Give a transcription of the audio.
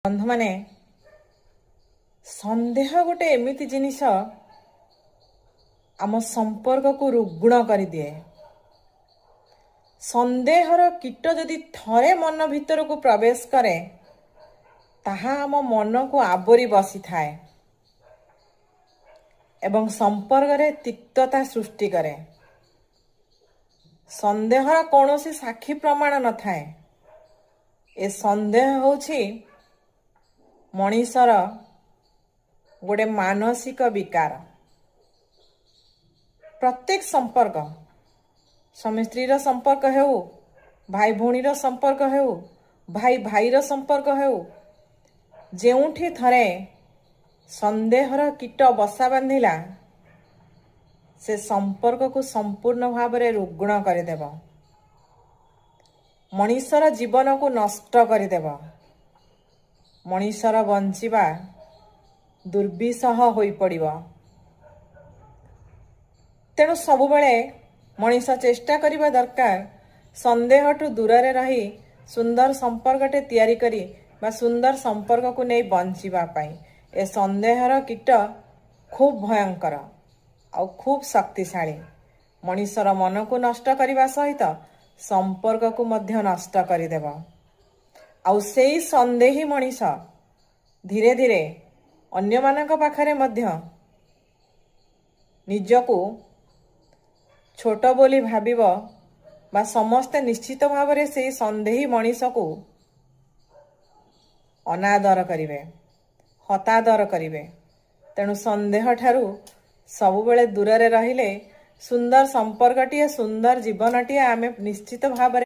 बंधु माने संदेह गोटे एमिति जिनिस आम संपर्क को रुग्ण कर दिए। संदेहर कीट जदि थरे मन भीतर को प्रवेश करे ताहा आम मन को आवरी बसी थाए एवं संपर्क रे तिक्तता सृष्टि करे। संदेहर कौनसी साक्षी प्रमाण न थाए। ए संदेह होछि मनीषर गोटे मानसिक विकार। प्रत्येक संपर्क स्वामी स्त्री संपर्क हेउ, भाई भौणीर संपर्क हेउ, भाई भाईर संपर्क हेउ, जेउठी थरे संदेहर कीट बसा बांधिला से संपर्क को संपूर्ण भाव में रुग्ण करदेव। मनीषर जीवन को नष्ट करदेव। मनीषर बंचिबा दुर्विसह होई पड़िबो। तेणु सबुबले मनीष चेष्टा करिबा दरकार संदेह ठू दूर रे रही सुंदर संपर्कटे तैयारी करी बा सुंदर संपर्क को नहीं बंचिबा पाई। ए संदेहर कीट खूब भयंकर आ खूब शक्तिशाली। मनीषर मन को नष्ट करने सहित संपर्क को मध्य नष्ट करदेव। आउ सेई संदेही मनीष धीरे धीरे अन्य मानक पाखरे मध्य निजको छोट बोली भाबिब बा समस्ते निश्चित भाव में से संदेही मनीष को अनादर करिवे, हतादर करिवे। तेणु संदेह ठारू सबुबले दूर रे रहिले सुंदर संपर्कटीए सुंदर जीवनटीए आमे निश्चित भाव